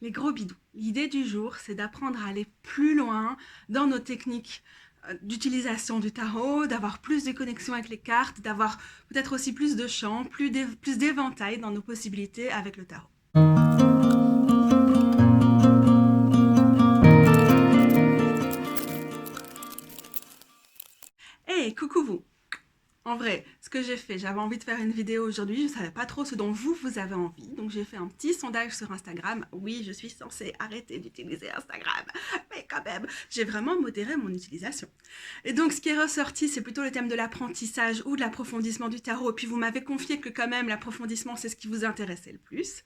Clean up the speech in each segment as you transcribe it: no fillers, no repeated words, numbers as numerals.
Les gros bidous. L'idée du jour, c'est d'apprendre à aller plus loin dans nos techniques d'utilisation du tarot, d'avoir plus de connexion avec les cartes, d'avoir peut-être aussi plus de champs, plus d'éventail dans nos possibilités avec le tarot. Hey, coucou vous! En vrai, ce que j'ai fait, j'avais envie de faire une vidéo aujourd'hui, je ne savais pas trop ce dont vous avez envie, donc j'ai fait un petit sondage sur Instagram. Oui, je suis censée arrêter d'utiliser Instagram, mais quand même, j'ai vraiment modéré mon utilisation. Et donc ce qui est ressorti, c'est plutôt le thème de l'apprentissage ou de l'approfondissement du tarot, et puis vous m'avez confié que quand même l'approfondissement, c'est ce qui vous intéressait le plus.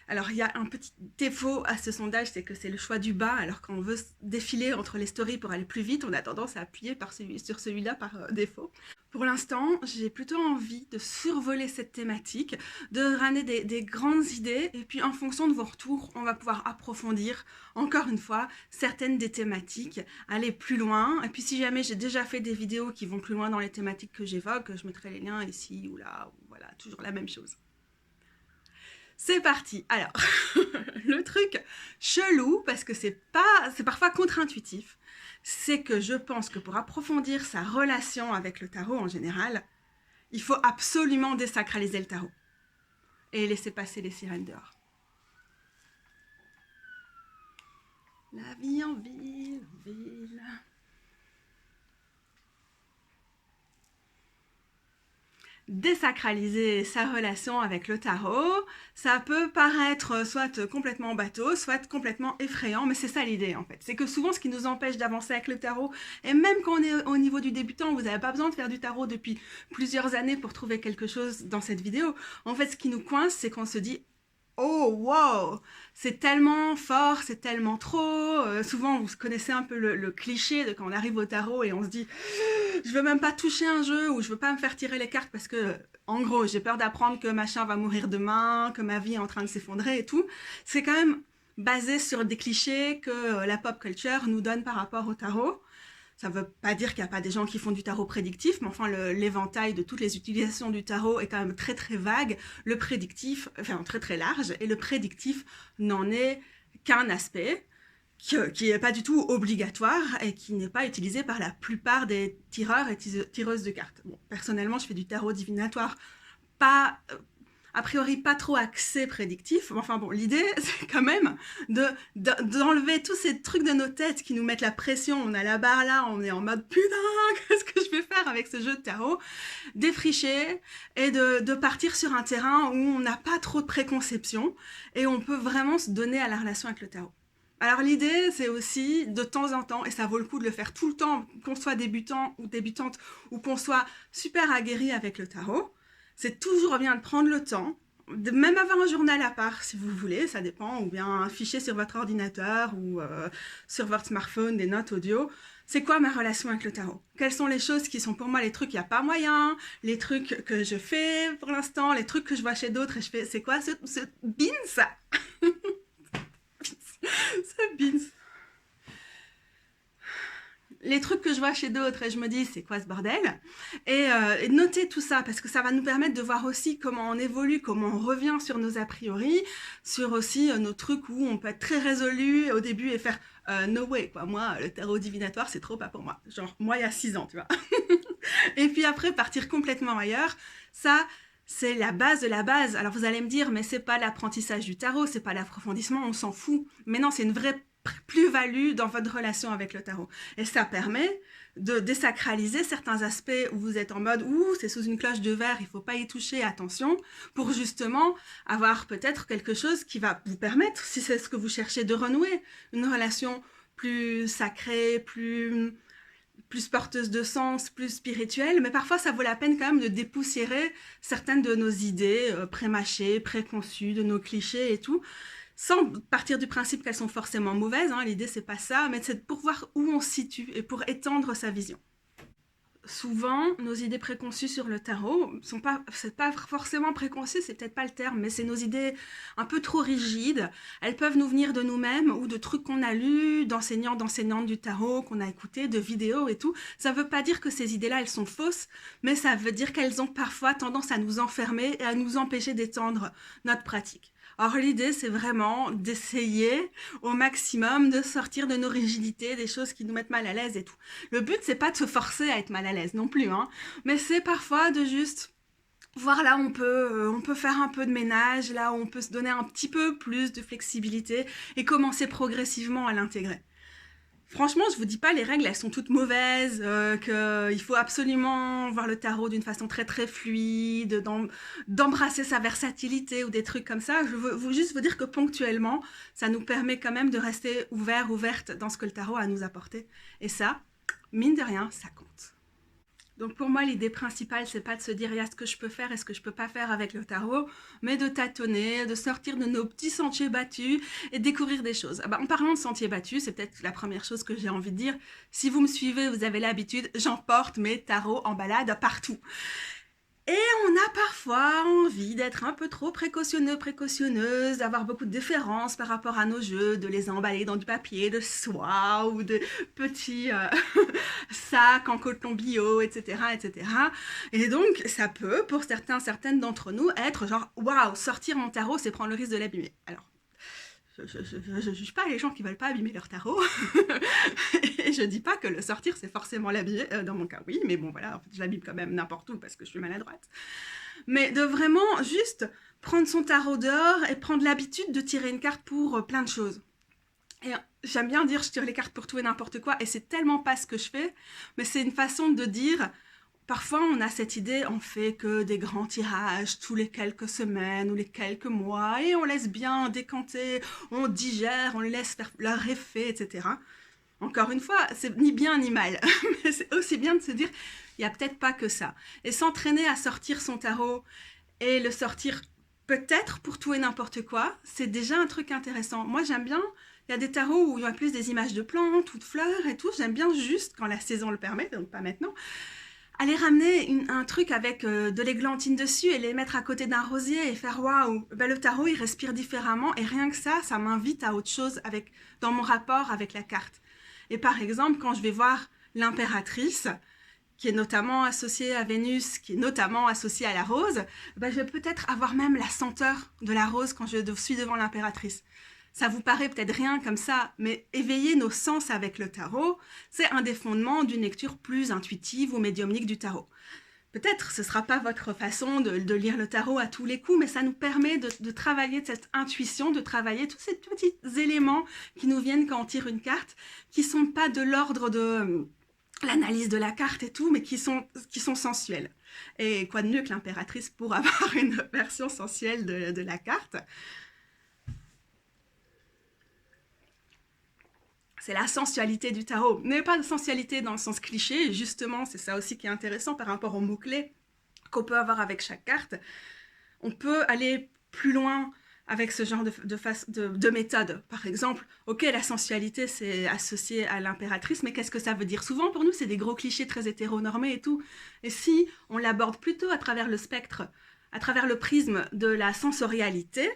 Alors, il y a un petit défaut à ce sondage, c'est que c'est le choix du bas, alors quand on veut défiler entre les stories pour aller plus vite, on a tendance à appuyer sur celui-là par défaut. Pour l'instant, j'ai plutôt envie de survoler cette thématique, de ramener des grandes idées, et puis en fonction de vos retours, on va pouvoir approfondir, encore une fois, certaines des thématiques, aller plus loin. Et puis si jamais j'ai déjà fait des vidéos qui vont plus loin dans les thématiques que j'évoque, je mettrai les liens ici ou là, ou voilà, toujours la même chose. C'est parti. Alors, le truc chelou, parce que c'est parfois contre-intuitif, c'est que je pense que pour approfondir sa relation avec le tarot en général, il faut absolument désacraliser le tarot et laisser passer les sirènes dehors. La vie en ville, ville. Désacraliser sa relation avec le tarot, ça peut paraître soit complètement bateau, soit complètement effrayant, mais c'est ça l'idée en fait. C'est que souvent ce qui nous empêche d'avancer avec le tarot, et même quand on est au niveau du débutant, vous n'avez pas besoin de faire du tarot depuis plusieurs années pour trouver quelque chose dans cette vidéo. En fait, ce qui nous coince, c'est qu'on se dit oh wow, c'est tellement fort, c'est tellement trop. Souvent, vous connaissez un peu le cliché de quand on arrive au tarot et on se dit je veux même pas toucher un jeu ou je veux pas me faire tirer les cartes parce que, en gros, j'ai peur d'apprendre que machin va mourir demain, que ma vie est en train de s'effondrer et tout. C'est quand même basé sur des clichés que la pop culture nous donne par rapport au tarot. Ça ne veut pas dire qu'il n'y a pas des gens qui font du tarot prédictif, mais enfin l'éventail de toutes les utilisations du tarot est quand même très très vague. Le prédictif, enfin très très large, et le prédictif n'en est qu'un aspect qui n'est pas du tout obligatoire et qui n'est pas utilisé par la plupart des tireurs et tireuses de cartes. Bon, personnellement, je fais du tarot divinatoire, pas a priori pas trop axé prédictif. Enfin bon, l'idée, c'est quand même d'enlever tous ces trucs de nos têtes qui nous mettent la pression. On a la barre là, on est en mode putain, qu'est-ce que je vais faire avec ce jeu de tarot? Défricher et de partir sur un terrain où on n'a pas trop de préconceptions et on peut vraiment se donner à la relation avec le tarot. Alors l'idée, c'est aussi de temps en temps, et ça vaut le coup de le faire tout le temps, qu'on soit débutant ou débutante, ou qu'on soit super aguerri avec le tarot, c'est toujours bien de prendre le temps, de même avoir un journal à part si vous voulez, ça dépend, ou bien un fichier sur votre ordinateur ou sur votre smartphone, des notes audio. C'est quoi ma relation avec le tarot? Quelles sont les choses qui sont pour moi les trucs il n'y a pas moyen, les trucs que je fais pour l'instant, les trucs que je vois chez d'autres et je fais c'est quoi ce beans? Ce beans. Les trucs que je vois chez d'autres et je me dis c'est quoi ce bordel, et noter tout ça parce que ça va nous permettre de voir aussi comment on évolue, comment on revient sur nos a priori, sur aussi nos trucs où on peut être très résolu au début et faire no way quoi, moi le tarot divinatoire c'est trop pas pour moi, genre moi il y a 6 ans tu vois. Et puis après partir complètement ailleurs, ça c'est la base de la base. Alors vous allez me dire mais c'est pas l'apprentissage du tarot, c'est pas l'approfondissement, on s'en fout, mais non c'est une vraie plus-value dans votre relation avec le tarot. Et ça permet de désacraliser certains aspects où vous êtes en mode « Ouh, c'est sous une cloche de verre, il ne faut pas y toucher, attention », pour justement avoir peut-être quelque chose qui va vous permettre, si c'est ce que vous cherchez, de renouer une relation plus sacrée, plus porteuse de sens, plus spirituelle, mais parfois ça vaut la peine quand même de dépoussiérer certaines de nos idées prémâchées, préconçues, de nos clichés et tout, sans partir du principe qu'elles sont forcément mauvaises, hein, l'idée c'est pas ça, mais c'est pour voir où on se situe et pour étendre sa vision. Souvent, nos idées préconçues sur le tarot, c'est pas forcément préconçu, c'est peut-être pas le terme, mais c'est nos idées un peu trop rigides. Elles peuvent nous venir de nous-mêmes ou de trucs qu'on a lus, d'enseignantes du tarot, qu'on a écoutés, de vidéos et tout. Ça veut pas dire que ces idées-là, elles sont fausses, mais ça veut dire qu'elles ont parfois tendance à nous enfermer et à nous empêcher d'étendre notre pratique. Alors l'idée, c'est vraiment d'essayer au maximum de sortir de nos rigidités, des choses qui nous mettent mal à l'aise et tout. Le but, c'est pas de se forcer à être mal à l'aise non plus, hein, mais c'est parfois de juste voir là où on peut faire un peu de ménage, là où on peut se donner un petit peu plus de flexibilité et commencer progressivement à l'intégrer. Franchement, je vous dis pas, les règles, elles sont toutes mauvaises, qu'il faut absolument voir le tarot d'une façon très très fluide, d'embrasser sa versatilité ou des trucs comme ça. Je veux juste vous dire que ponctuellement, ça nous permet quand même de rester ouverte dans ce que le tarot a à nous apporter. Et ça, mine de rien, ça compte. Donc pour moi, l'idée principale, c'est pas de se dire il y a ce que je peux faire et ce que je peux pas faire avec le tarot, mais de tâtonner, de sortir de nos petits sentiers battus et de découvrir des choses. En parlant de sentiers battus, c'est peut-être la première chose que j'ai envie de dire. Si vous me suivez, vous avez l'habitude, j'emporte mes tarots en balade partout. Et on a parfois envie d'être un peu trop précautionneuse, d'avoir beaucoup de déférence par rapport à nos jeux, de les emballer dans du papier de soie ou de petits sacs en coton bio, etc., etc. Et donc, ça peut, pour certaines d'entre nous, être genre, waouh, sortir mon tarot, c'est prendre le risque de l'abîmer. Alors, je juge pas les gens qui veulent pas abîmer leur tarot. Et je dis pas que le sortir, c'est forcément l'abîmer. Dans mon cas, oui, mais bon, voilà, en fait, je l'abîme quand même n'importe où parce que je suis maladroite. Mais de vraiment juste prendre son tarot dehors et prendre l'habitude de tirer une carte pour plein de choses. Et j'aime bien dire je tire les cartes pour tout et n'importe quoi, et c'est tellement pas ce que je fais, mais c'est une façon de dire. Parfois, on a cette idée, on fait que des grands tirages tous les quelques semaines ou les quelques mois, et on laisse bien décanter, on digère, on les laisse faire leur effet, etc. Encore une fois, c'est ni bien ni mal, mais c'est aussi bien de se dire, il n'y a peut-être pas que ça. Et s'entraîner à sortir son tarot et le sortir peut-être pour tout et n'importe quoi, c'est déjà un truc intéressant. Moi, j'aime bien, il y a des tarots où il y a plus des images de plantes ou de fleurs et tout, j'aime bien juste, quand la saison le permet, donc pas maintenant, aller ramener un truc avec de l'églantine dessus et les mettre à côté d'un rosier et faire waouh, le tarot il respire différemment et rien que ça m'invite à autre chose dans mon rapport avec la carte. Et par exemple, quand je vais voir l'impératrice, qui est notamment associée à Vénus, qui est notamment associée à la rose, je vais peut-être avoir même la senteur de la rose quand je suis devant l'impératrice. Ça vous paraît peut-être rien comme ça, mais éveiller nos sens avec le tarot, c'est un des fondements d'une lecture plus intuitive ou médiumnique du tarot. Peut-être ce ne sera pas votre façon de lire le tarot à tous les coups, mais ça nous permet de travailler cette intuition, de travailler tous ces petits éléments qui nous viennent quand on tire une carte, qui ne sont pas de l'ordre de l'analyse de la carte et tout, mais qui sont sensuels. Et quoi de mieux que l'impératrice pour avoir une version sensuelle de la carte. C'est la sensualité du tarot, mais pas de sensualité dans le sens cliché, justement, c'est ça aussi qui est intéressant par rapport aux mots-clés qu'on peut avoir avec chaque carte. On peut aller plus loin avec ce genre de méthode. Par exemple, ok, la sensualité, c'est associé à l'impératrice, mais qu'est-ce que ça veut dire? Souvent, pour nous, c'est des gros clichés très hétéronormés et tout. Et si on l'aborde plutôt à travers le spectre, à travers le prisme de la sensorialité,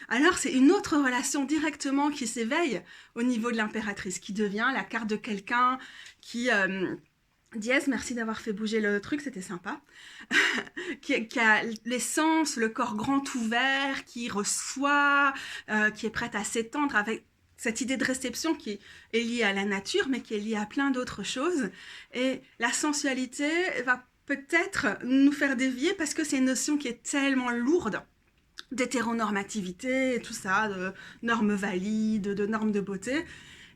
alors c'est une autre relation directement qui s'éveille au niveau de l'impératrice, qui devient la carte de quelqu'un qui... Dièse, merci d'avoir fait bouger le truc, c'était sympa. qui a l'essence, le corps grand ouvert, qui reçoit, qui est prête à s'étendre avec cette idée de réception qui est liée à la nature, mais qui est liée à plein d'autres choses. Et la sensualité va peut-être nous faire dévier parce que c'est une notion qui est tellement lourde d'hétéronormativité et tout ça, de normes valides, de normes de beauté.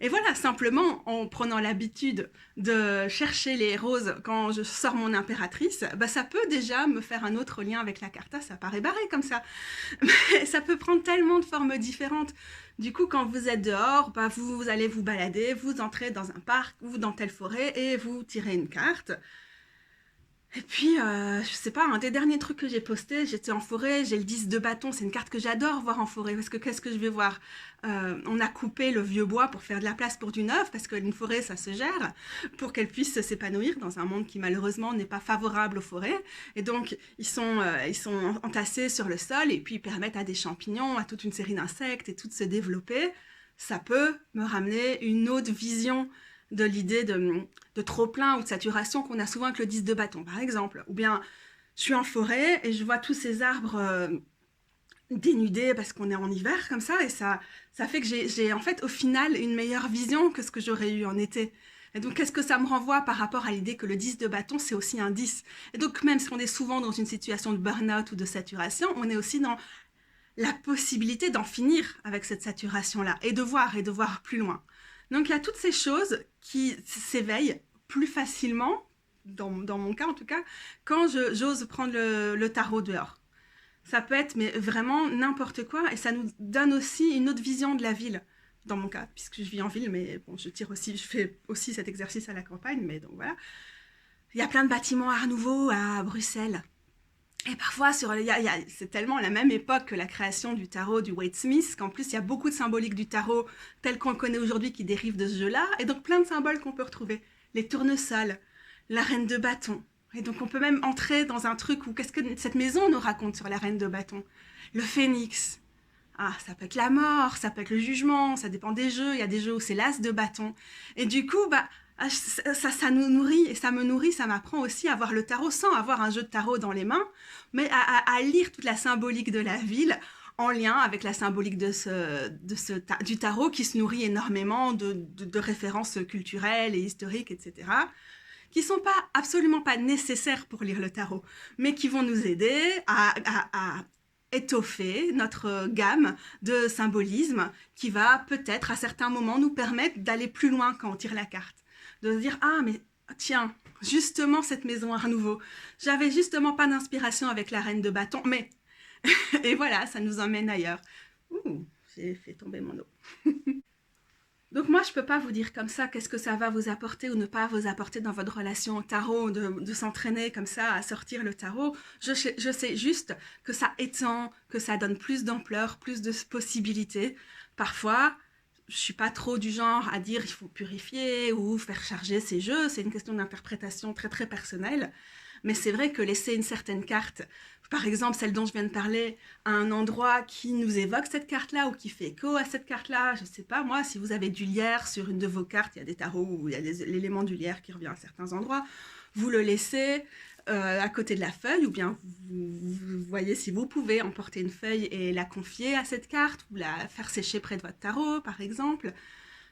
Et voilà, simplement en prenant l'habitude de chercher les roses quand je sors mon impératrice, ça peut déjà me faire un autre lien avec la carta, ça paraît barré comme ça. Mais ça peut prendre tellement de formes différentes. Du coup, quand vous êtes dehors, vous allez vous balader, vous entrez dans un parc ou dans telle forêt et vous tirez une carte. Et puis, je sais pas, un des derniers trucs que j'ai posté, j'étais en forêt, j'ai le 10 de bâton, c'est une carte que j'adore voir en forêt, parce que qu'est-ce que je vais voir? On a coupé le vieux bois pour faire de la place pour du neuf, parce qu'une forêt, ça se gère, pour qu'elle puisse s'épanouir dans un monde qui malheureusement n'est pas favorable aux forêts. Et donc, ils sont entassés sur le sol, et puis ils permettent à des champignons, à toute une série d'insectes, et tout de se développer. Ça peut me ramener une autre vision de l'idée de trop-plein ou de saturation qu'on a souvent avec le 10 de bâton, par exemple. Ou bien, je suis en forêt et je vois tous ces arbres dénudée parce qu'on est en hiver comme ça, et ça fait que j'ai en fait au final une meilleure vision que ce que j'aurais eu en été. Et donc qu'est-ce que ça me renvoie par rapport à l'idée que le 10 de bâton c'est aussi un 10. Et donc même si on est souvent dans une situation de burn-out ou de saturation, on est aussi dans la possibilité d'en finir avec cette saturation-là et de voir plus loin. Donc il y a toutes ces choses qui s'éveillent plus facilement, dans mon cas en tout cas, quand j'ose prendre le tarot dehors. Ça peut être mais vraiment n'importe quoi, et ça nous donne aussi une autre vision de la ville, dans mon cas, puisque je vis en ville, mais bon, je fais aussi cet exercice à la campagne, mais donc voilà. Il y a plein de bâtiments Art Nouveau à Bruxelles. Et parfois, c'est tellement la même époque que la création du tarot du Waite Smith, qu'en plus, il y a beaucoup de symboliques du tarot tel qu'on le connaît aujourd'hui qui dérivent de ce jeu-là, et donc plein de symboles qu'on peut retrouver. Les tournesols, la reine de bâton. Et donc, on peut même entrer dans un truc où qu'est-ce que cette maison nous raconte sur la reine de bâton. Le phénix. Ah, ça peut être la mort, ça peut être le jugement, ça dépend des jeux. Il y a des jeux où c'est l'as de bâton. Et du coup, ça nous nourrit, et ça me nourrit, ça m'apprend aussi à voir le tarot sans avoir un jeu de tarot dans les mains, mais à lire toute la symbolique de la ville en lien avec la symbolique du tarot qui se nourrit énormément de références culturelles et historiques, etc., qui ne sont absolument pas nécessaires pour lire le tarot, mais qui vont nous aider à étoffer notre gamme de symbolisme qui va peut-être à certains moments nous permettre d'aller plus loin quand on tire la carte. De se dire, ah mais tiens, justement cette maison Art Nouveau, j'avais justement pas d'inspiration avec la reine de bâton, mais... et voilà, ça nous emmène ailleurs. Ouh, j'ai fait tomber mon eau. Donc moi, je ne peux pas vous dire comme ça qu'est-ce que ça va vous apporter ou ne pas vous apporter dans votre relation au tarot, de s'entraîner comme ça à sortir le tarot. Je sais juste que ça étend, que ça donne plus d'ampleur, plus de possibilités. Parfois, je ne suis pas trop du genre à dire il faut purifier ou faire charger ces jeux. C'est une question d'interprétation très très personnelle. Mais c'est vrai que laisser une certaine carte, par exemple celle dont je viens de parler, à un endroit qui nous évoque cette carte-là ou qui fait écho à cette carte-là, je ne sais pas, moi, si vous avez du lierre sur une de vos cartes, il y a des tarots où il y a l'élément du lierre qui revient à certains endroits, vous le laissez à côté de la feuille, ou bien vous voyez si vous pouvez emporter une feuille et la confier à cette carte, ou la faire sécher près de votre tarot, par exemple.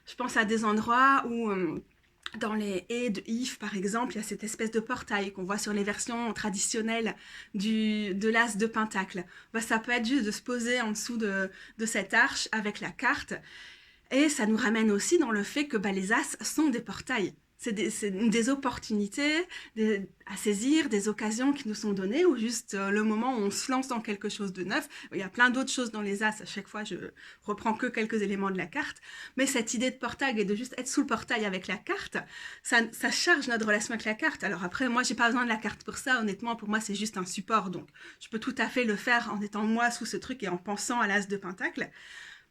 Je pense à des endroits où... dans les haies de Yves, par exemple, il y a cette espèce de portail qu'on voit sur les versions traditionnelles de l'as de pentacle. Ça peut être juste de se poser en dessous de cette arche avec la carte. Et ça nous ramène aussi dans le fait que les as sont des portails. C'est des opportunités à saisir, des occasions qui nous sont données, ou juste le moment où on se lance dans quelque chose de neuf. Il y a plein d'autres choses dans les as, à chaque fois je reprends que quelques éléments de la carte, mais cette idée de portail et de juste être sous le portail avec la carte, ça charge notre relation avec la carte. Alors après, moi j'ai pas besoin de la carte pour ça, honnêtement, pour moi c'est juste un support, donc je peux tout à fait le faire en étant moi sous ce truc et en pensant à l'as de pentacle.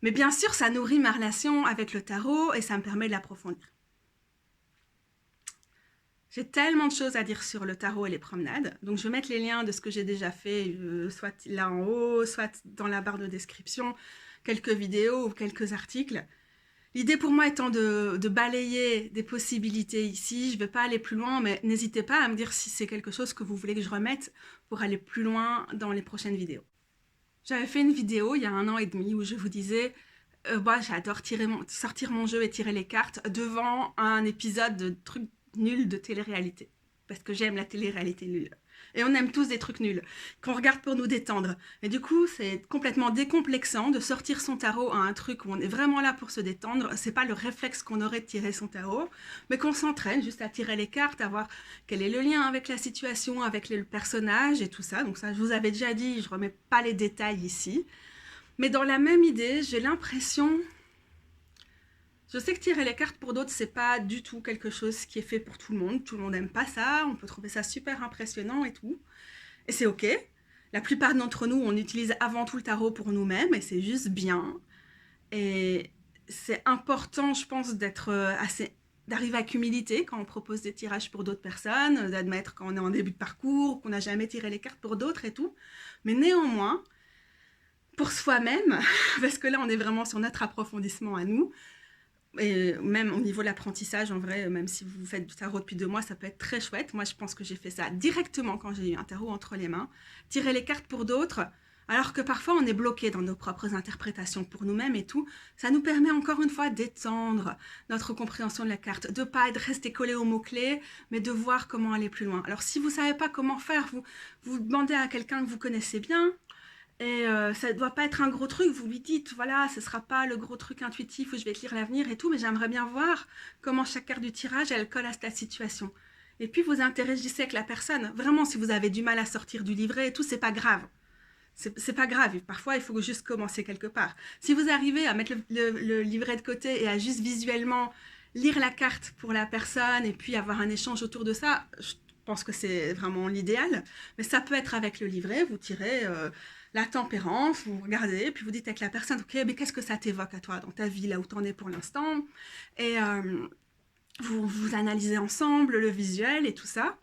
Mais bien sûr, ça nourrit ma relation avec le tarot et ça me permet de l'approfondir. J'ai tellement de choses à dire sur le tarot et les promenades, donc je vais mettre les liens de ce que j'ai déjà fait, soit là en haut, soit dans la barre de description, quelques vidéos ou quelques articles. L'idée pour moi étant de balayer des possibilités ici, je ne vais pas aller plus loin, mais n'hésitez pas à me dire si c'est quelque chose que vous voulez que je remette pour aller plus loin dans les prochaines vidéos. J'avais fait une vidéo il y a 1 an et demi où je vous disais j'adore sortir mon jeu et tirer les cartes devant un épisode de trucs nuls de télé-réalité. Parce que j'aime la télé-réalité nulle. Et on aime tous des trucs nuls, qu'on regarde pour nous détendre. Et du coup, c'est complètement décomplexant de sortir son tarot à un truc où on est vraiment là pour se détendre. C'est pas le réflexe qu'on aurait de tirer son tarot, mais qu'on s'entraîne juste à tirer les cartes, à voir quel est le lien avec la situation, avec le personnage et tout ça. Donc ça, je vous avais déjà dit, je remets pas les détails ici. Mais dans la même idée, j'ai l'impression... Je sais que tirer les cartes pour d'autres, c'est pas du tout quelque chose qui est fait pour tout le monde. Tout le monde n'aime pas ça, on peut trouver ça super impressionnant et tout. Et c'est ok. La plupart d'entre nous, on utilise avant tout le tarot pour nous-mêmes et c'est juste bien. Et c'est important, je pense, d'arriver avec humilité quand on propose des tirages pour d'autres personnes, d'admettre quand on est en début de parcours, qu'on n'a jamais tiré les cartes pour d'autres et tout. Mais néanmoins, pour soi-même, parce que là, on est vraiment sur notre approfondissement à nous, et même au niveau de l'apprentissage, en vrai, même si vous faites du tarot depuis 2 mois, ça peut être très chouette. Moi, je pense que j'ai fait ça directement quand j'ai eu un tarot entre les mains. Tirer les cartes pour d'autres, Alors que parfois on est bloqué dans nos propres interprétations pour nous-mêmes et tout, ça nous permet encore une fois d'étendre notre compréhension de la carte, de ne pas rester collé aux mots-clés, mais de voir comment aller plus loin. Alors si vous ne savez pas comment faire, vous demandez à quelqu'un que vous connaissez bien, et ça ne doit pas être un gros truc, vous lui dites, voilà, ce ne sera pas le gros truc intuitif où je vais te lire l'avenir et tout, mais j'aimerais bien voir comment chaque carte du tirage, elle colle à ta situation. Et puis vous interagissez avec la personne. Vraiment, si vous avez du mal à sortir du livret et tout, c'est pas grave. C'est pas grave, parfois il faut juste commencer quelque part. Si vous arrivez à mettre le livret de côté et à juste visuellement lire la carte pour la personne et puis avoir un échange autour de ça, je pense que c'est vraiment l'idéal. Mais ça peut être avec le livret, vous tirez la tempérance, vous regardez, puis vous dites avec la personne, ok, mais qu'est-ce que ça t'évoque à toi dans ta vie, là où t'en es pour l'instant, et vous analysez ensemble le visuel et tout ça.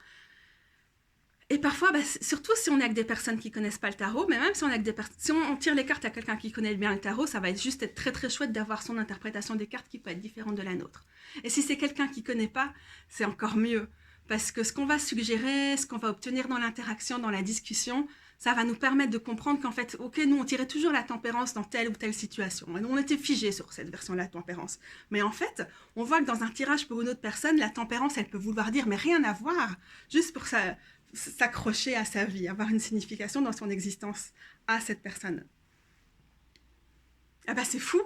Et parfois, surtout si on est avec des personnes qui connaissent pas le tarot, mais même si si on tire les cartes à quelqu'un qui connaît bien le tarot, ça va juste être très très chouette d'avoir son interprétation des cartes qui peut être différente de la nôtre. Et si c'est quelqu'un qui connaît pas, c'est encore mieux. Parce que ce qu'on va suggérer, ce qu'on va obtenir dans l'interaction, dans la discussion, ça va nous permettre de comprendre qu'en fait, ok, nous on tirait toujours la tempérance dans telle ou telle situation. Et nous on était figés sur cette version de la tempérance. Mais en fait, on voit que dans un tirage pour une autre personne, la tempérance, elle peut vouloir dire mais rien à voir, juste pour ça. S'accrocher à sa vie, avoir une signification dans son existence à cette personne. Ah c'est fou,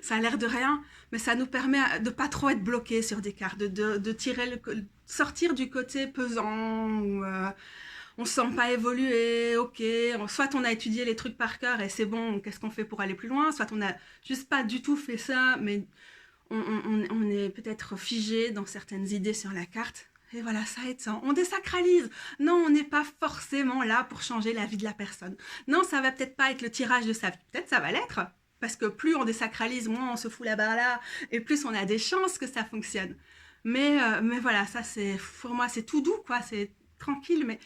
ça a l'air de rien, mais ça nous permet de pas trop être bloqué sur des cartes, de tirer sortir du côté pesant, où on se sent pas évoluer, ok, soit on a étudié les trucs par cœur et c'est bon, qu'est-ce qu'on fait pour aller plus loin, soit on a juste pas du tout fait ça, mais on est peut-être figé dans certaines idées sur la carte. Et voilà, ça aide ça. On désacralise. Non, on n'est pas forcément là pour changer la vie de la personne. Non, ça va peut-être pas être le tirage de sa vie. Peut-être ça va l'être. Parce que plus on désacralise, moins on se fout la barre là. Et plus on a des chances que ça fonctionne. Mais voilà, ça c'est, pour moi, c'est tout doux, quoi. C'est tranquille, mais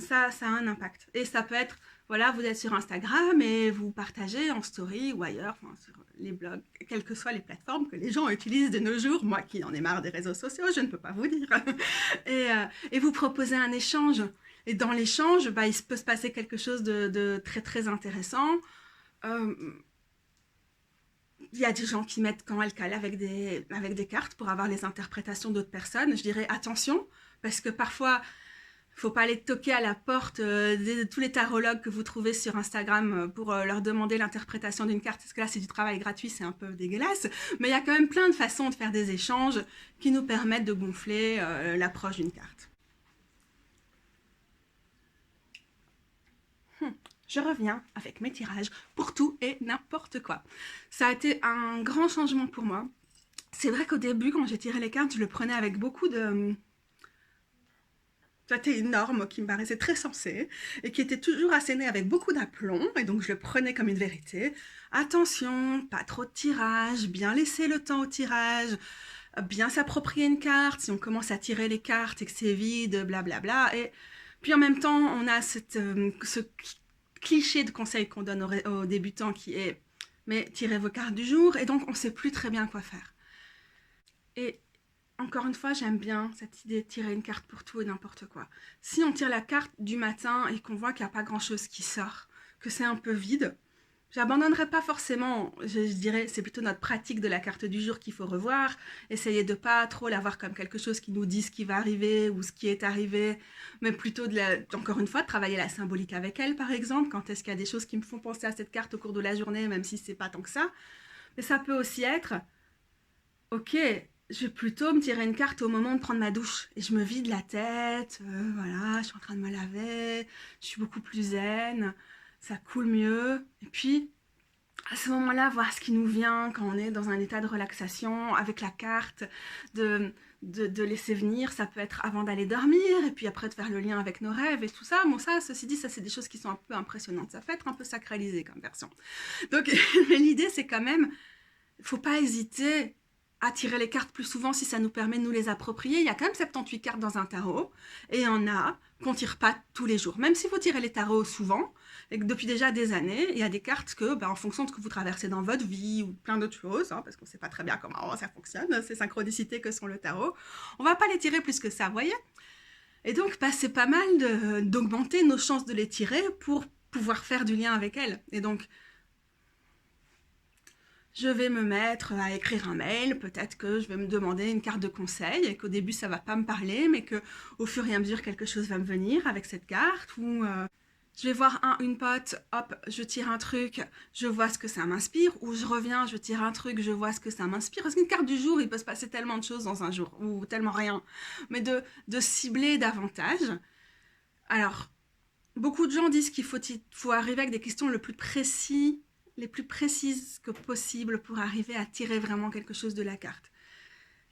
ça a un impact. Et ça peut être, voilà, vous êtes sur Instagram et vous partagez en story ou ailleurs, enfin, sur les blogs, quelles que soient les plateformes que les gens utilisent de nos jours. Moi qui en ai marre des réseaux sociaux, je ne peux pas vous dire. Et vous proposez un échange. Et dans l'échange, il peut se passer quelque chose de très très intéressant. Il y a des gens qui mettent quand elles calent avec des cartes pour avoir les interprétations d'autres personnes. Je dirais attention, parce que parfois, il ne faut pas aller toquer à la porte de tous les tarologues que vous trouvez sur Instagram pour leur demander l'interprétation d'une carte, parce que là, c'est du travail gratuit, c'est un peu dégueulasse. Mais il y a quand même plein de façons de faire des échanges qui nous permettent de gonfler l'approche d'une carte. Je reviens avec mes tirages pour tout et n'importe quoi. Ça a été un grand changement pour moi. C'est vrai qu'au début, quand j'ai tiré les cartes, je le prenais avec beaucoup de... C'était une norme qui me paraissait très sensée et qui était toujours assénée avec beaucoup d'aplomb, et donc je le prenais comme une vérité. Attention, pas trop de tirage, bien laisser le temps au tirage, bien s'approprier une carte, si on commence à tirer les cartes et que c'est vide, blablabla. Et puis en même temps, on a ce cliché de conseil qu'on donne aux débutants qui est « mais tirez vos cartes du jour » et donc on ne sait plus très bien quoi faire. Et encore une fois, j'aime bien cette idée de tirer une carte pour tout et n'importe quoi. Si on tire la carte du matin et qu'on voit qu'il n'y a pas grand-chose qui sort, que c'est un peu vide, j'abandonnerai pas forcément, je dirais, c'est plutôt notre pratique de la carte du jour qu'il faut revoir. Essayez de pas trop la voir comme quelque chose qui nous dit ce qui va arriver ou ce qui est arrivé, mais plutôt, encore une fois, de travailler la symbolique avec elle, par exemple. Quand est-ce qu'il y a des choses qui me font penser à cette carte au cours de la journée, même si c'est pas tant que ça. Mais ça peut aussi être, ok, je vais plutôt me tirer une carte au moment de prendre ma douche. Et je me vide la tête, voilà, je suis en train de me laver, je suis beaucoup plus zen, ça coule mieux. Et puis, à ce moment-là, voir ce qui nous vient quand on est dans un état de relaxation, avec la carte, de laisser venir. Ça peut être avant d'aller dormir, et puis après de faire le lien avec nos rêves et tout ça. Bon, ça, ceci dit, ça c'est des choses qui sont un peu impressionnantes. Ça peut être un peu sacralisé comme version. Donc, l'idée, c'est quand même, il ne faut pas hésiter à tirer les cartes plus souvent si ça nous permet de nous les approprier. Il y a quand même 78 cartes dans un tarot, et il y en a qu'on ne tire pas tous les jours. Même si vous tirez les tarots souvent, et que depuis déjà des années, il y a des cartes que, en fonction de ce que vous traversez dans votre vie, ou plein d'autres choses, parce qu'on ne sait pas très bien comment ça fonctionne, ces synchronicités que sont le tarot, on ne va pas les tirer plus que ça, vous voyez ? Et donc, bah, c'est pas mal d'augmenter nos chances de les tirer pour pouvoir faire du lien avec elles. Et donc, je vais me mettre à écrire un mail, peut-être que je vais me demander une carte de conseil et qu'au début ça va pas me parler, mais qu'au fur et à mesure quelque chose va me venir avec cette carte, ou je vais voir une pote, hop, je tire un truc, je vois ce que ça m'inspire, ou je reviens, je tire un truc, je vois ce que ça m'inspire. Parce qu'une carte du jour, il peut se passer tellement de choses dans un jour, ou tellement rien, mais de cibler davantage. Alors, beaucoup de gens disent qu'il faut arriver avec des questions les plus précises que possible pour arriver à tirer vraiment quelque chose de la carte.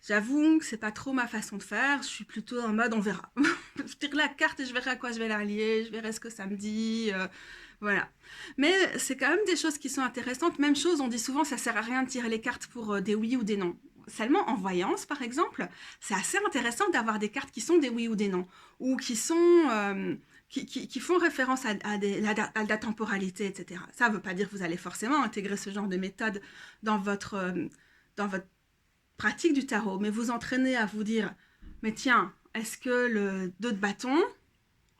J'avoue que c'est pas trop ma façon de faire, je suis plutôt en mode on verra. Je tire la carte et je verrai à quoi je vais la relier, je verrai ce que ça me dit, voilà. Mais c'est quand même des choses qui sont intéressantes. Même chose, on dit souvent ça sert à rien de tirer les cartes pour des oui ou des non. Seulement en voyance, par exemple, c'est assez intéressant d'avoir des cartes qui sont des oui ou des non, ou qui sont qui font référence à la temporalité, etc. Ça ne veut pas dire que vous allez forcément intégrer ce genre de méthode dans votre pratique du tarot, mais vous entraînez à vous dire, mais tiens, est-ce que le 2 de bâton,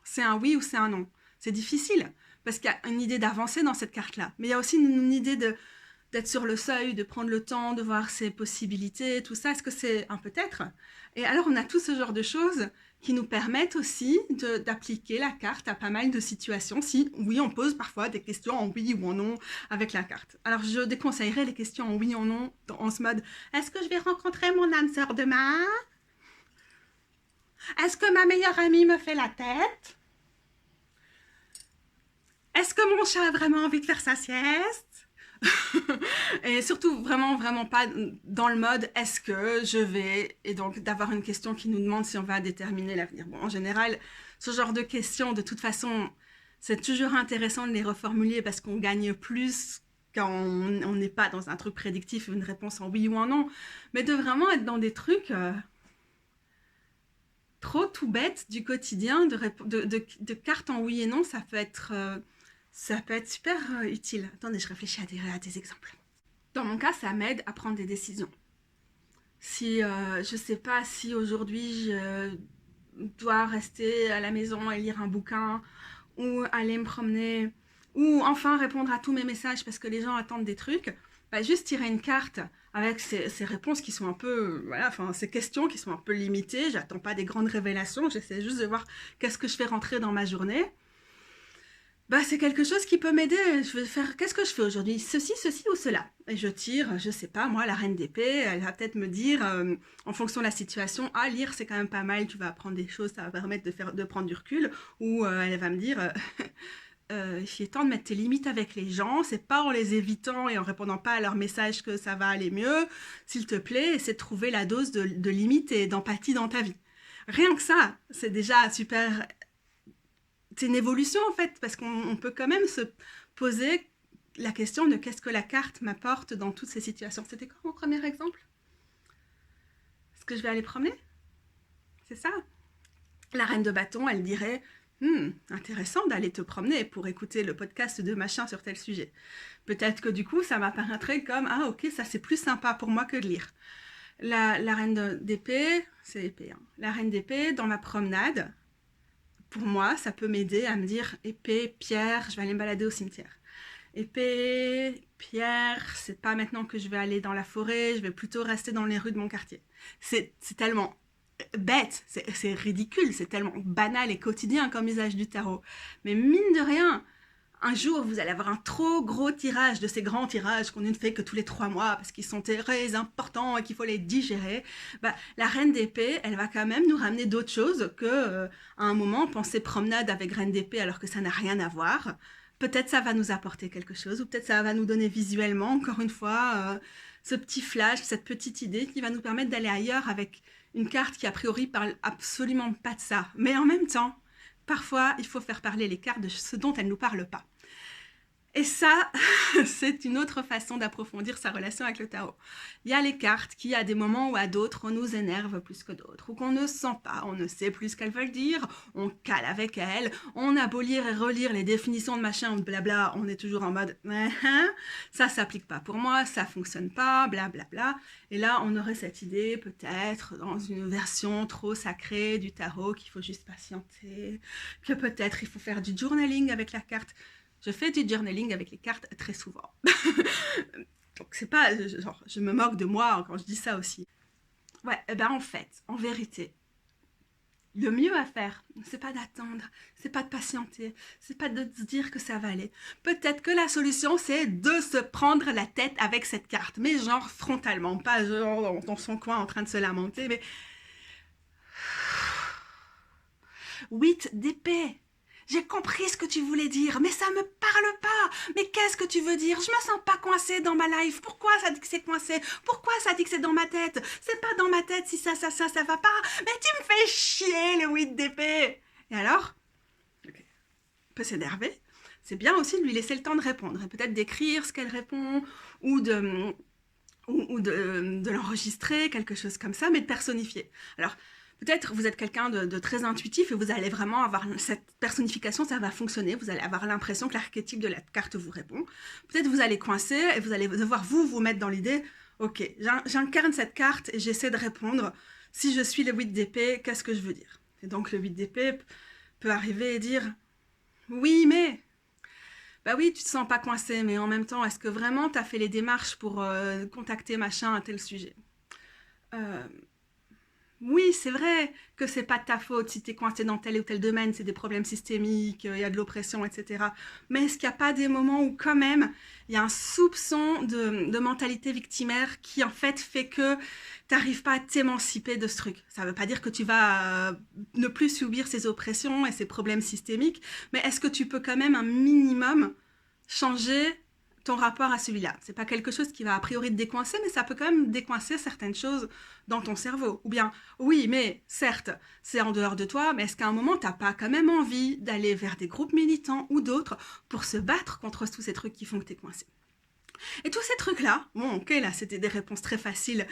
c'est un oui ou c'est un non? C'est difficile, parce qu'il y a une idée d'avancer dans cette carte-là, mais il y a aussi une idée d'être sur le seuil, de prendre le temps, de voir ses possibilités, tout ça. Est-ce que c'est un peut-être? Et alors, on a tout ce genre de choses qui nous permettent aussi d'appliquer la carte à pas mal de situations. Si, oui, on pose parfois des questions en oui ou en non avec la carte. Alors, je déconseillerais les questions en oui ou en non en ce mode « Est-ce que je vais rencontrer mon âme sœur demain? Est-ce que ma meilleure amie me fait la tête? Est-ce que mon chat a vraiment envie de faire sa sieste? » Et surtout vraiment pas dans le mode est-ce que je vais, et donc d'avoir une question qui nous demande si on va déterminer l'avenir. Bon, en général, ce genre de questions, de toute façon, c'est toujours intéressant de les reformuler parce qu'on gagne plus quand on n'est pas dans un truc prédictif, une réponse en oui ou en non, mais de vraiment être dans des trucs trop tout bêtes du quotidien, de cartes en oui et non, ça peut être super utile. Attendez, je réfléchis à des exemples. Dans mon cas, ça m'aide à prendre des décisions. Si je sais pas si aujourd'hui je dois rester à la maison et lire un bouquin, ou aller me promener, ou enfin répondre à tous mes messages parce que les gens attendent des trucs, bah juste tirer une carte avec ces réponses qui sont un peu, voilà, enfin ces questions qui sont un peu limitées. J'attends pas des grandes révélations, j'essaie juste de voir qu'est-ce que je fais rentrer dans ma journée. Bah, c'est quelque chose qui peut m'aider. Je vais faire, qu'est-ce que je fais aujourd'hui? Ceci ou cela. Et je tire, je sais pas, moi, la reine d'épée, elle va peut-être me dire, en fonction de la situation, ah, lire, c'est quand même pas mal, tu vas apprendre des choses, ça va permettre de prendre du recul. Ou elle va me dire, il est temps de mettre tes limites avec les gens, c'est pas en les évitant et en répondant pas à leurs messages que ça va aller mieux. S'il te plaît, essaie de trouver la dose de limite et d'empathie dans ta vie. Rien que ça, c'est déjà super. C'est une évolution en fait, parce qu'on peut quand même se poser la question de qu'est-ce que la carte m'apporte dans toutes ces situations. C'était quoi mon premier exemple? Est-ce que je vais aller promener? C'est ça. La reine de bâton, elle dirait intéressant d'aller te promener pour écouter le podcast de machin sur tel sujet. Peut-être que du coup, ça m'apparaîtrait comme ah ok, ça c'est plus sympa pour moi que de lire. La reine d'épée, c'est épée. Hein. La reine d'épée, dans ma promenade, pour moi, ça peut m'aider à me dire épée, pierre, je vais aller me balader au cimetière. Épée, pierre, c'est pas maintenant que je vais aller dans la forêt, je vais plutôt rester dans les rues de mon quartier. C'est tellement bête, c'est ridicule, c'est tellement banal et quotidien comme usage du tarot. Mais mine de rien, un jour, vous allez avoir un trop gros tirage de ces grands tirages qu'on ne fait que tous les 3 mois parce qu'ils sont très importants et qu'il faut les digérer. Bah, la reine d'épée, elle va quand même nous ramener d'autres choses que, à un moment, penser promenade avec reine d'épée alors que ça n'a rien à voir. Peut-être ça va nous apporter quelque chose ou peut-être ça va nous donner visuellement, encore une fois, ce petit flash, cette petite idée qui va nous permettre d'aller ailleurs avec une carte qui, a priori, parle absolument pas de ça. Mais en même temps, parfois, il faut faire parler les cartes de ce dont elles ne nous parlent pas. Et ça, c'est une autre façon d'approfondir sa relation avec le tarot. Il y a les cartes qui, à des moments ou à d'autres, nous énervent plus que d'autres, ou qu'on ne sent pas, on ne sait plus ce qu'elles veulent dire, on cale avec elles, on a beau lire et relire les définitions de machin, blabla, on est toujours en mode ça s'applique pas pour moi, ça fonctionne pas, blablabla. Et là, on aurait cette idée, peut-être, dans une version trop sacrée du tarot, qu'il faut juste patienter, que peut-être il faut faire du journaling avec la carte. Je fais du journaling avec les cartes très souvent. Donc c'est pas, genre, je me moque de moi quand je dis ça aussi. Ouais, et ben en fait, en vérité, le mieux à faire, c'est pas d'attendre, c'est pas de patienter, c'est pas de se dire que ça va aller. Peut-être que la solution, c'est de se prendre la tête avec cette carte, mais genre frontalement, pas genre dans son coin en train de se lamenter, mais 8 d'épée. J'ai compris ce que tu voulais dire, mais ça me parle pas. Mais qu'est-ce que tu veux dire? Je me sens pas coincée dans ma life. Pourquoi ça dit que c'est coincé? Pourquoi ça dit que c'est dans ma tête? C'est pas dans ma tête si ça va pas. Mais tu me fais chier, le 8 d'épée. Et alors? Okay. On peut s'énerver. C'est bien aussi de lui laisser le temps de répondre et peut-être d'écrire ce qu'elle répond ou de l'enregistrer, quelque chose comme ça, mais de personnifier. Alors, peut-être vous êtes quelqu'un de très intuitif et vous allez vraiment avoir cette personnification, ça va fonctionner, vous allez avoir l'impression que l'archétype de la carte vous répond. Peut-être vous allez coincer et vous allez devoir vous mettre dans l'idée, ok, j'incarne cette carte et j'essaie de répondre, si je suis le 8 d'épée, qu'est-ce que je veux dire? Et donc le 8 d'épée peut arriver et dire, oui, mais... Bah oui, tu te sens pas coincé, mais en même temps, est-ce que vraiment tu as fait les démarches pour contacter machin à tel sujet? euh, Oui, c'est vrai que c'est pas de ta faute si tu es coincé dans tel ou tel domaine, c'est des problèmes systémiques, il y a de l'oppression, etc. Mais est-ce qu'il n'y a pas des moments où quand même il y a un soupçon de mentalité victimaire qui en fait que tu n'arrives pas à t'émanciper de ce truc? Ça ne veut pas dire que tu vas ne plus subir ces oppressions et ces problèmes systémiques, mais est-ce que tu peux quand même un minimum changer ton rapport à celui-là? C'est pas quelque chose qui va a priori te décoincer, mais ça peut quand même décoincer certaines choses dans ton cerveau. Ou bien, oui, mais certes, c'est en dehors de toi, mais est-ce qu'à un moment, t'as pas quand même envie d'aller vers des groupes militants ou d'autres pour se battre contre tous ces trucs qui font que t'es coincé? Et tous ces trucs-là, bon, ok, là, c'était des réponses très faciles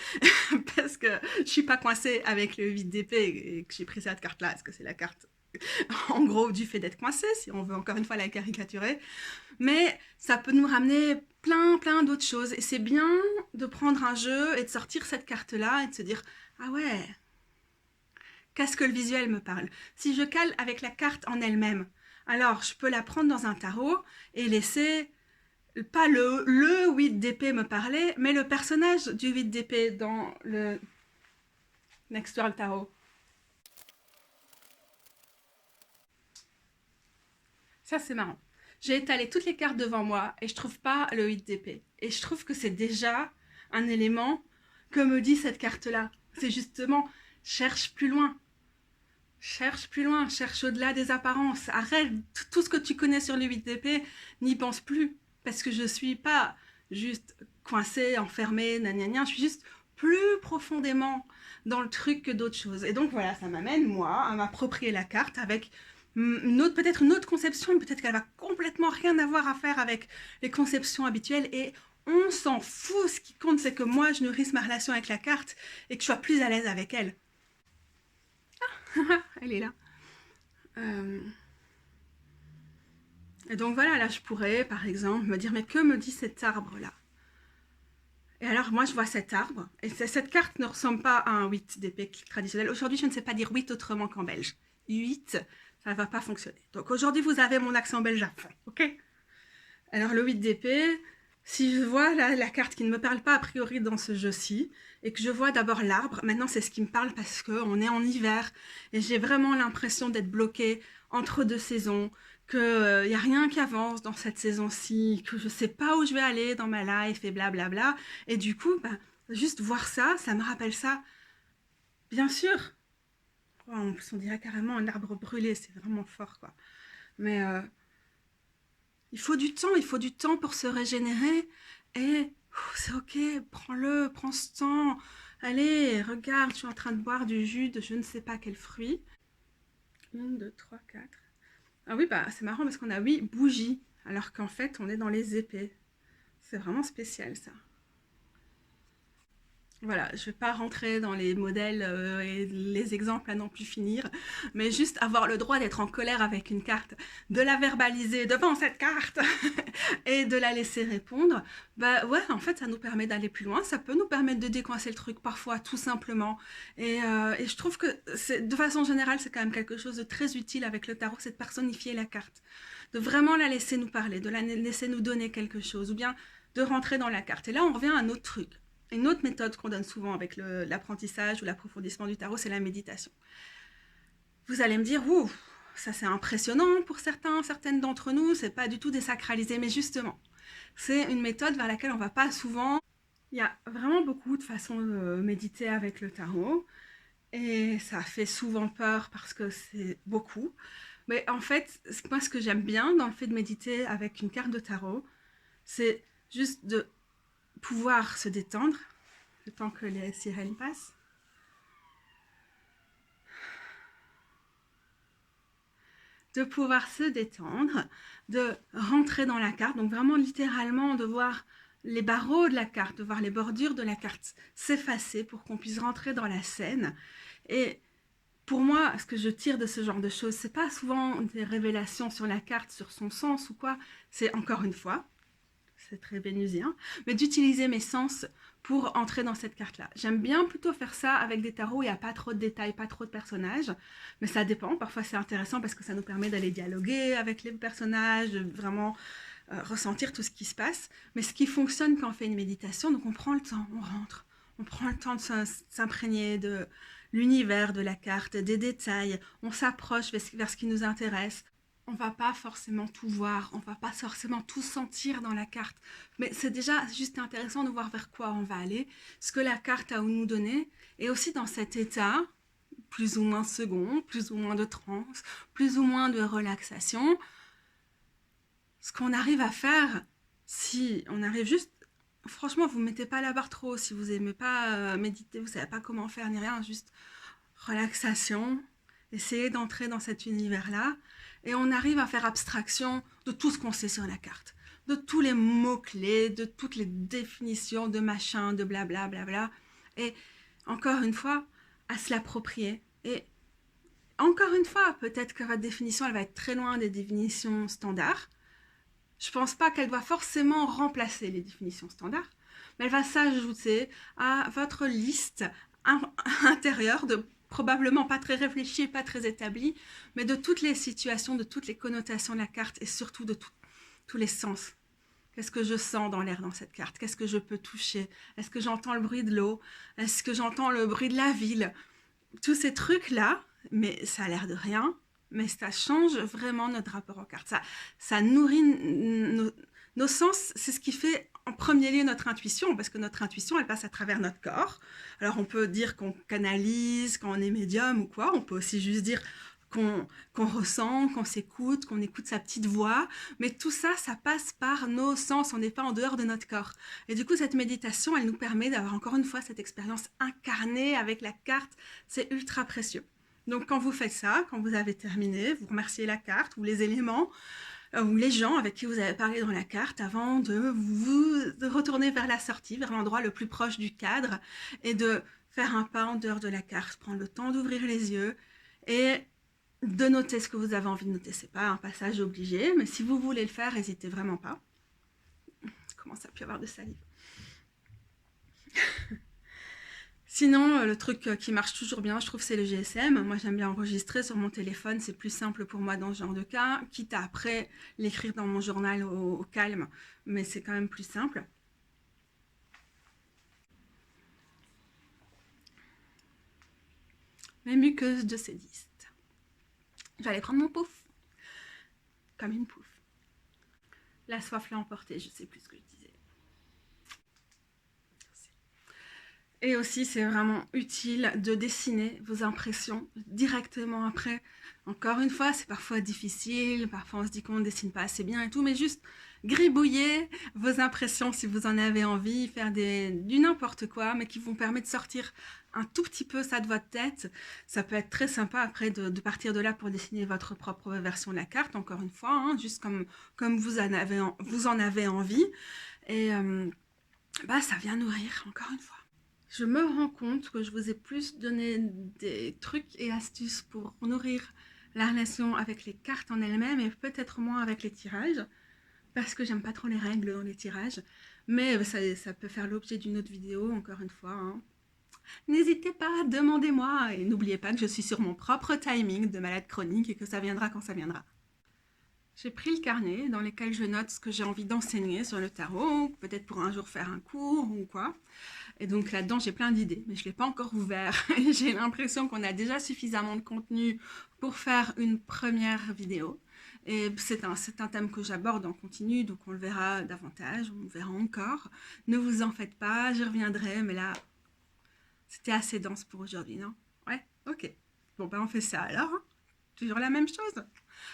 parce que je suis pas coincée avec le 8 d'épée et que j'ai pris cette carte-là, parce que c'est la carte, en gros, du fait d'être coincé, si on veut encore une fois la caricaturer. Mais ça peut nous ramener plein d'autres choses. Et c'est bien de prendre un jeu et de sortir cette carte-là et de se dire, ah ouais, qu'est-ce que le visuel me parle? Si je cale avec la carte en elle-même, alors je peux la prendre dans un tarot et laisser pas le 8 d'épée me parler, mais le personnage du 8 d'épée dans le Next World Tarot. Ça, c'est marrant. J'ai étalé toutes les cartes devant moi et je trouve pas le 8 d'épée. Et je trouve que c'est déjà un élément que me dit cette carte-là. C'est justement, cherche plus loin. Cherche plus loin, cherche au-delà des apparences. Arrête tout ce que tu connais sur le 8 d'épée, n'y pense plus. Parce que je suis pas juste coincée, enfermée, gna. Je suis juste plus profondément dans le truc que d'autres choses. Et donc voilà, ça m'amène, moi, à m'approprier la carte avec peut-être une autre conception, peut-être qu'elle va complètement rien avoir à faire avec les conceptions habituelles et on s'en fout. Ce qui compte, c'est que moi, je nourrisse ma relation avec la carte et que je sois plus à l'aise avec elle. Elle est là. Et donc voilà, là je pourrais par exemple me dire, mais que me dit cet arbre-là? Et alors moi je vois cet arbre, et cette carte ne ressemble pas à un 8 d'épée traditionnel. Aujourd'hui je ne sais pas dire 8 autrement qu'en belge. 8, ça ne va pas fonctionner. Donc aujourd'hui vous avez mon accent belge à fond, ok? Alors le 8 d'épée, si je vois la carte qui ne me parle pas a priori dans ce jeu-ci, et que je vois d'abord l'arbre, maintenant c'est ce qui me parle parce qu'on est en hiver, et j'ai vraiment l'impression d'être bloquée entre deux saisons, qu'il n'y a rien qui avance dans cette saison-ci, que je ne sais pas où je vais aller dans ma life, et blablabla. Et du coup, bah, juste voir ça, ça me rappelle ça. Bien sûr, en plus on dirait carrément un arbre brûlé, c'est vraiment fort, quoi. Mais il faut du temps pour se régénérer et c'est ok, prends ce temps. Allez, regarde, je suis en train de boire du jus de je ne sais pas quel fruit. 1, 2, 3, 4. Ah oui, bah c'est marrant parce qu'on a 8 bougies. alors qu'en fait, on est dans les épées. C'est vraiment spécial, ça. Voilà, je ne vais pas rentrer dans les modèles et les exemples à non plus finir, mais juste avoir le droit d'être en colère avec une carte, de la verbaliser devant cette carte et de la laisser répondre, bah ouais, en fait, ça nous permet d'aller plus loin, ça peut nous permettre de décoincer le truc parfois, tout simplement. Et je trouve que, de façon générale, c'est quand même quelque chose de très utile avec le tarot, c'est de personnifier la carte, de vraiment la laisser nous parler, de la laisser nous donner quelque chose, ou bien de rentrer dans la carte. Et là, on revient à un autre truc. Une autre méthode qu'on donne souvent avec l'apprentissage ou l'approfondissement du tarot, c'est la méditation. Vous allez me dire, ouh, ça c'est impressionnant pour certaines d'entre nous, c'est pas du tout désacralisé, mais justement, c'est une méthode vers laquelle on va pas souvent. Il y a vraiment beaucoup de façons de méditer avec le tarot, et ça fait souvent peur parce que c'est beaucoup. Mais en fait, moi ce que j'aime bien dans le fait de méditer avec une carte de tarot, c'est juste de pouvoir se détendre le temps que les sirènes passent. De pouvoir se détendre, de rentrer dans la carte, donc vraiment littéralement de voir les barreaux de la carte, de voir les bordures de la carte s'effacer pour qu'on puisse rentrer dans la scène. Et pour moi, ce que je tire de ce genre de choses, c'est pas souvent des révélations sur la carte, sur son sens ou quoi, c'est encore une fois, c'est très vénusien, mais d'utiliser mes sens pour entrer dans cette carte-là. J'aime bien plutôt faire ça avec des tarots, il n'y a pas trop de détails, pas trop de personnages, mais ça dépend. Parfois c'est intéressant parce que ça nous permet d'aller dialoguer avec les personnages, de vraiment ressentir tout ce qui se passe. Mais ce qui fonctionne quand on fait une méditation, donc on prend le temps, on rentre, on prend le temps de s'imprégner de l'univers de la carte, des détails, on s'approche vers ce qui nous intéresse. On va pas forcément tout voir, on va pas forcément tout sentir dans la carte, mais c'est déjà juste intéressant de voir vers quoi on va aller, ce que la carte a à nous donner, et aussi dans cet état, plus ou moins second, plus ou moins de transe, plus ou moins de relaxation, ce qu'on arrive à faire, si on arrive juste, franchement, vous mettez pas la barre trop haut, si vous aimez pas méditer, vous savez pas comment faire ni rien, juste relaxation, essayez d'entrer dans cet univers-là, et on arrive à faire abstraction de tout ce qu'on sait sur la carte, de tous les mots-clés, de toutes les définitions de machin, de blabla, blabla, et encore une fois, à se l'approprier. Et encore une fois, peut-être que votre définition, elle va être très loin des définitions standards. Je pense pas qu'elle doit forcément remplacer les définitions standards, mais elle va s'ajouter à votre liste intérieure de probablement pas très réfléchi, pas très établi, mais de toutes les situations, de toutes les connotations de la carte et surtout de tous les sens. Qu'est-ce que je sens dans l'air dans cette carte? Qu'est-ce que je peux toucher? Est-ce que j'entends le bruit de l'eau? Est-ce que j'entends le bruit de la ville? Tous ces trucs-là, mais ça a l'air de rien, mais ça change vraiment notre rapport aux cartes. Ça nourrit nos sens, c'est ce qui fait en premier lieu notre intuition, parce que notre intuition, elle passe à travers notre corps. Alors on peut dire qu'on canalise, quand on est médium ou quoi, on peut aussi juste dire qu'on ressent, qu'on s'écoute, qu'on écoute sa petite voix, mais tout ça, ça passe par nos sens, on n'est pas en dehors de notre corps. Et du coup, cette méditation, elle nous permet d'avoir encore une fois cette expérience incarnée avec la carte, c'est ultra précieux. Donc quand vous faites ça, quand vous avez terminé, vous remerciez la carte ou les éléments, ou les gens avec qui vous avez parlé dans la carte avant de vous retourner vers la sortie, vers l'endroit le plus proche du cadre et de faire un pas en dehors de la carte, prendre le temps d'ouvrir les yeux et de noter ce que vous avez envie de noter. C'est pas un passage obligé, mais si vous voulez le faire, n'hésitez vraiment pas. Comment ça a pu avoir de salive? Sinon, le truc qui marche toujours bien, je trouve, c'est le GSM. Moi, j'aime bien enregistrer sur mon téléphone. C'est plus simple pour moi dans ce genre de cas, quitte à après l'écrire dans mon journal au calme. Mais c'est quand même plus simple. Mes muqueuses de sédiste. J'allais prendre mon pouf. Comme une pouf. La soif l'a emporté, je sais plus ce que je disais. Et aussi, c'est vraiment utile de dessiner vos impressions directement après. Encore une fois, c'est parfois difficile, parfois on se dit qu'on ne dessine pas assez bien et tout, mais juste gribouiller vos impressions si vous en avez envie, faire du n'importe quoi, mais qui vous permet de sortir un tout petit peu ça de votre tête. Ça peut être très sympa après de partir de là pour dessiner votre propre version de la carte, encore une fois, hein, juste comme vous en avez envie. Et ça vient nourrir, encore une fois. Je me rends compte que je vous ai plus donné des trucs et astuces pour nourrir la relation avec les cartes en elles-mêmes et peut-être moins avec les tirages, parce que j'aime pas trop les règles dans les tirages, mais ça peut faire l'objet d'une autre vidéo, encore une fois, hein. N'hésitez pas, demandez-moi, et n'oubliez pas que je suis sur mon propre timing de malade chronique et que ça viendra quand ça viendra. J'ai pris le carnet dans lequel je note ce que j'ai envie d'enseigner sur le tarot, peut-être pour un jour faire un cours ou quoi. Et donc là-dedans, j'ai plein d'idées, mais je ne l'ai pas encore ouvert. J'ai l'impression qu'on a déjà suffisamment de contenu pour faire une première vidéo. Et c'est un thème que j'aborde en continu, donc on le verra davantage, on le verra encore. Ne vous en faites pas, j'y reviendrai, mais là, c'était assez dense pour aujourd'hui, non? Ouais, ok. Bon, on fait ça alors. Toujours la même chose.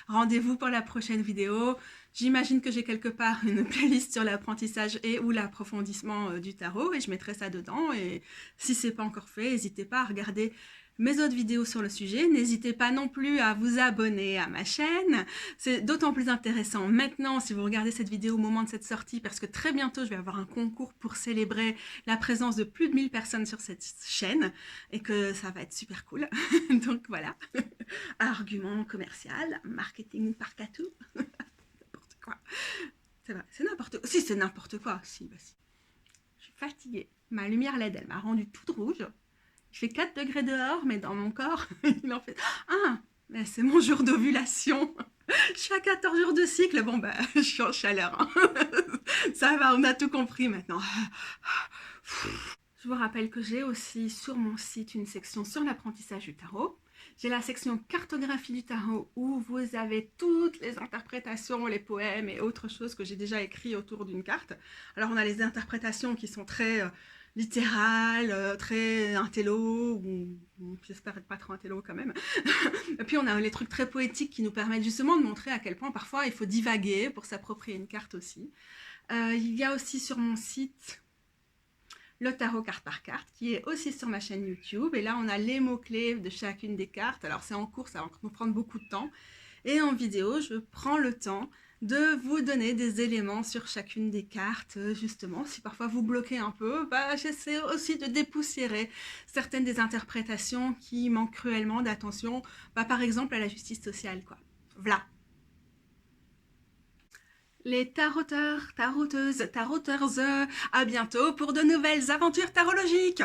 Rendez-vous pour la prochaine vidéo. J'imagine que j'ai quelque part une playlist sur l'apprentissage et ou l'approfondissement du tarot et je mettrai ça dedans. Et si ce n'est pas encore fait, n'hésitez pas à regarder mes autres vidéos sur le sujet. N'hésitez pas non plus à vous abonner à ma chaîne. C'est d'autant plus intéressant maintenant si vous regardez cette vidéo au moment de cette sortie parce que très bientôt je vais avoir un concours pour célébrer la présence de plus de 1000 personnes sur cette chaîne et que ça va être super cool. Donc voilà, argument commercial, marketing parcatou, n'importe quoi. C'est vrai, c'est n'importe quoi. Si, c'est n'importe quoi. Si. Je suis fatiguée. Ma lumière LED, elle m'a rendue toute rouge. Il fait 4 degrés dehors, mais dans mon corps, il en fait... Ah, mais c'est mon jour d'ovulation. Je suis à 14 jours de cycle. Bon, je suis en chaleur. Hein. Ça va, on a tout compris maintenant. Je vous rappelle que j'ai aussi sur mon site une section sur l'apprentissage du tarot. J'ai la section cartographie du tarot où vous avez toutes les interprétations, les poèmes et autres choses que j'ai déjà écrits autour d'une carte. Alors on a les interprétations qui sont très littérales, très intello, j'espère être pas trop intello quand même. Et puis on a les trucs très poétiques qui nous permettent justement de montrer à quel point parfois il faut divaguer pour s'approprier une carte aussi. Il y a aussi sur mon site le tarot carte par carte, qui est aussi sur ma chaîne YouTube. Et là, on a les mots-clés de chacune des cartes. Alors, c'est en cours, ça va nous prendre beaucoup de temps. Et en vidéo, je prends le temps de vous donner des éléments sur chacune des cartes, justement. Si parfois vous bloquez un peu, j'essaie aussi de dépoussiérer certaines des interprétations qui manquent cruellement d'attention, par exemple à la justice sociale, quoi. Voilà. Les taroteurs, taroteuses, à bientôt pour de nouvelles aventures tarologiques.